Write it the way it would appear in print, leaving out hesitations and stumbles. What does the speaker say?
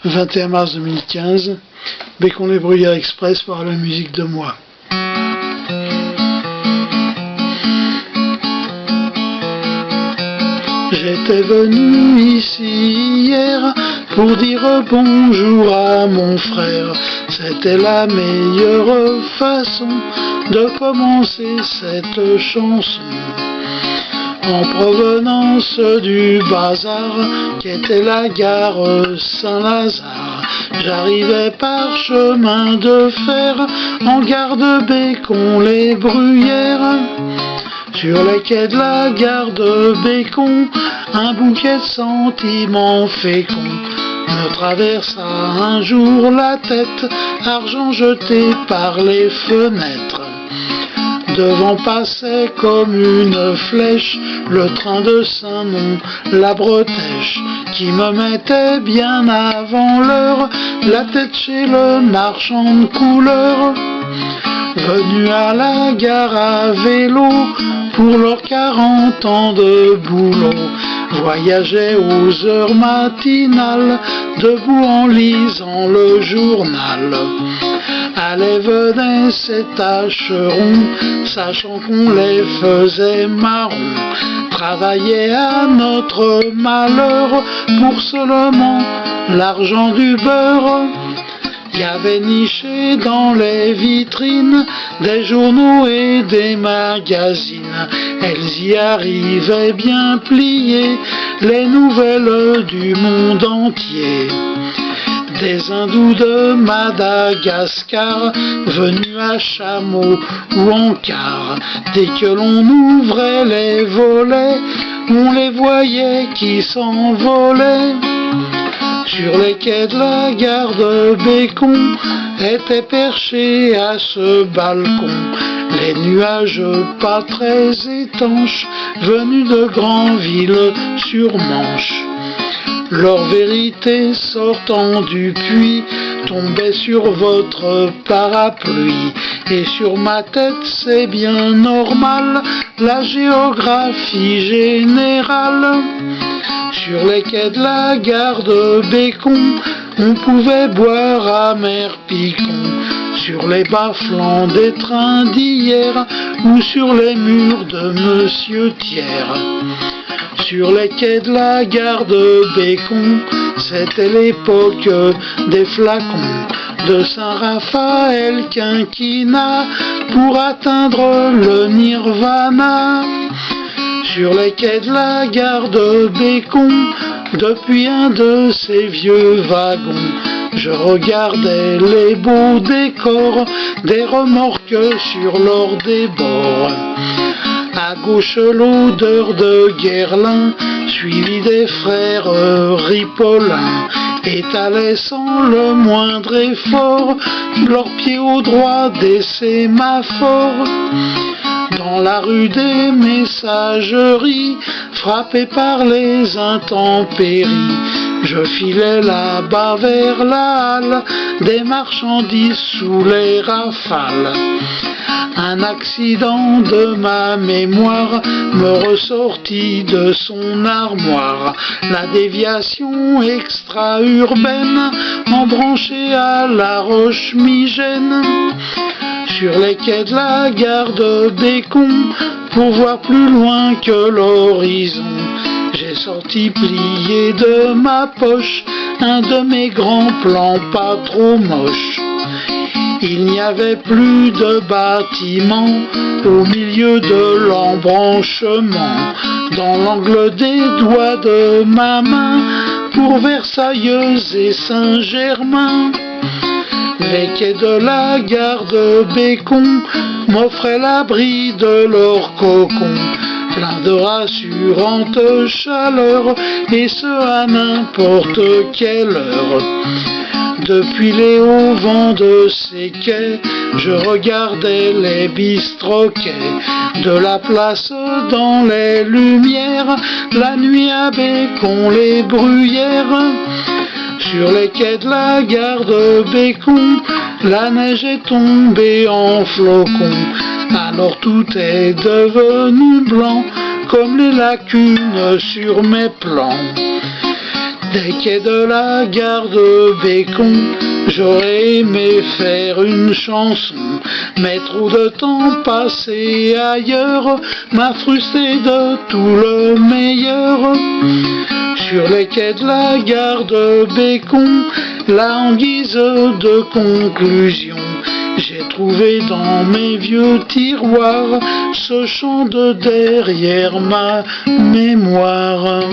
21 mars 2015, Bécon les Bruyères Express par la musique de moi. J'étais venu ici hier pour dire bonjour à mon frère. C'était la meilleure façon de commencer cette chanson. En provenance du bazar qui était la gare Saint-Lazare, j'arrivais par chemin de fer en gare de Bécon les Bruyères. Sur les quais de la gare de Bécon, un bouquet de sentiments féconds me traversa un jour la tête, argent jeté par les fenêtres. Devant passait comme une flèche le train de Saint-Nom, la Bretèche, qui me mettait bien avant l'heure la tête chez le marchand de couleurs. Venu à la gare à vélo pour leurs 40 ans de boulot, voyageaient aux heures matinales, debout en lisant le journal. Allaient, venaient ces tâcherons, sachant qu'on les faisait marrons, travaillaient à notre malheur pour seulement l'argent du beurre. Il y avait niché dans les vitrines des journaux et des magazines. Elles y arrivaient bien pliées, les nouvelles du monde entier. Des hindous de Madagascar, venus à chameau ou en car. Dès que l'on ouvrait les volets, on les voyait qui s'envolaient. Sur les quais de la gare de Bécon étaient perchés à ce balcon les nuages pas très étanches venus de Granville-sur-Manche. Leur vérité sortant du puits tombait sur votre parapluie, et sur ma tête c'est bien normal, la géographie générale. Sur les quais de la gare de Bécon, on pouvait boire à mer Picon, sur les bas-flancs des trains d'hier, ou sur les murs de Monsieur Thiers. Sur les quais de la gare de Bécon, c'était l'époque des flacons, de Saint-Raphaël quinquina pour atteindre le nirvana. Sur les quais de la gare de Bécon, depuis un de ces vieux wagons, je regardais les beaux décors des remorques sur leur débord. À gauche l'odeur de Guerlain, suivi des frères Ripollin, étalait sans le moindre effort leurs pieds au droit des sémaphores. Dans la rue des Messageries, frappé par les intempéries, je filais là-bas vers la halle des marchandises sous les rafales. Un accident de ma mémoire me ressortit de son armoire, la déviation extra-urbaine embranchée à la Roche-Migène. Sur les quais de la gare de Bécon, pour voir plus loin que l'horizon, j'ai sorti plié de ma poche un de mes grands plans pas trop moches. Il n'y avait plus de bâtiment au milieu de l'embranchement, dans l'angle des doigts de ma main, pour Versailles et Saint-Germain. Les quais de la gare de Bécon m'offraient l'abri de leur cocon, plein de rassurante chaleur, et ce à n'importe quelle heure. Depuis les hauts vents de ces quais, je regardais les bistroquets de la place dans les lumières, la nuit à Bécon les Bruyères. Sur les quais de la gare de Bécon, la neige est tombée en flocons, alors tout est devenu blanc, comme les lacunes sur mes plans. Des quais de la gare de Bécon, j'aurais aimé faire une chanson, mais trop de temps passé ailleurs m'a frustré de tout le meilleur. Sur les quais de la gare de Bécon, là en guise de conclusion, j'ai trouvé dans mes vieux tiroirs ce chant de derrière ma mémoire.